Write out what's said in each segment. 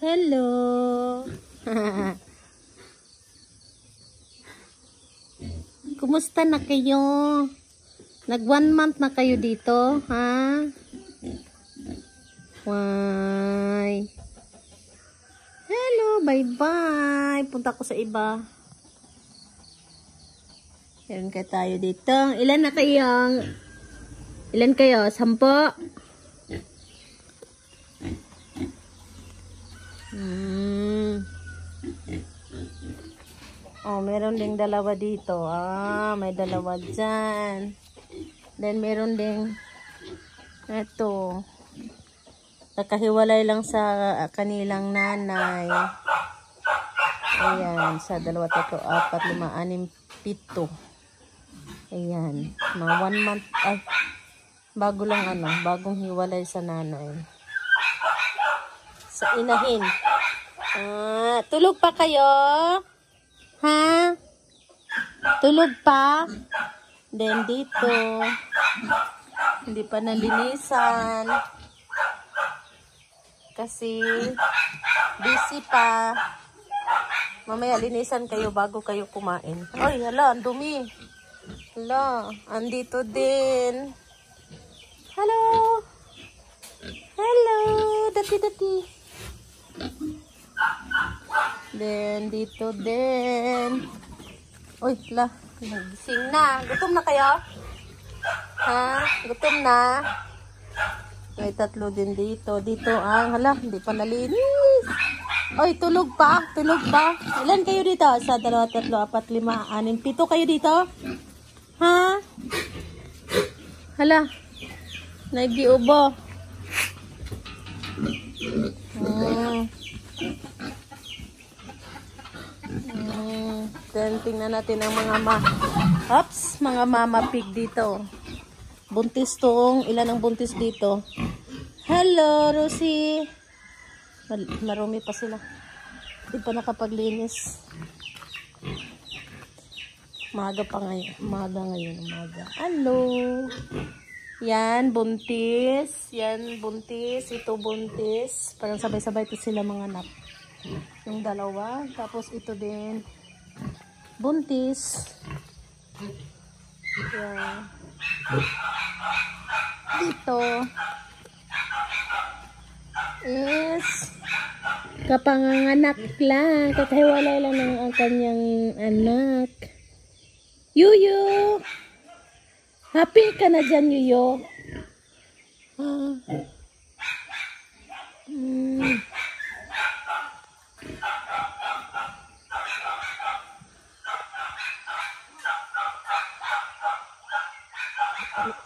Hello. Kumusta na kayo? Nag 1 month na kayo dito, ha? Why? Hello, bye-bye. Punta ko sa iba. Meron kayo tayo dito. Ilan na kayong? Ilan kayo? 10? Oh, meron ding dalawa dito. Ah, may dalawa dyan. Then, meron ding eto. Nakahiwalay lang sa kanilang nanay. Ayan, sa 2, 3, 4, 5, 6, 7. Ayan, mga 1 month. Ay, bago lang bagong hiwalay sa nanay. Sa inahin. Ah, tulog pa kayo? Ha? Tulog pa? Then dito, hindi pa nalinisan. Kasi busy pa. Mamaya linisan kayo bago kayo kumain. Ay, hala, ang dumi. Hala, andito din. Hello. Hello, dati-dati. Then, dito din. Uy, la. Nagising na. Gutom na kayo? Ha? Gutom na? May 3 din dito. Dito ang, hala, hindi pa nalinis. Uy, tulog pa. Tulog pa. Ilan kayo dito? Sa 2, 3, 4, 5, 6, 7 kayo dito? Ha? Hala. Nagiubo. Then, tingnan natin ang mga mga mama pig dito. Buntis tong, ilan ang buntis dito? Hello, Rosie. Marumi pa sila. Hindi pa nakapaglinis. Umaga pa ngayon. Umaga. Hello. Yan, buntis. Yan, buntis. Ito, buntis. Parang sabay-sabay ito sila mga anak. Yung dalawa. Tapos ito din. Buntis. Yan. Dito is kapanganganak lang. Kakahiwalay lang ng ang kanyang anak. Yuyo! Happy ka na dyan, Yuyo? Ang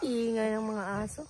ingay ng mga aso.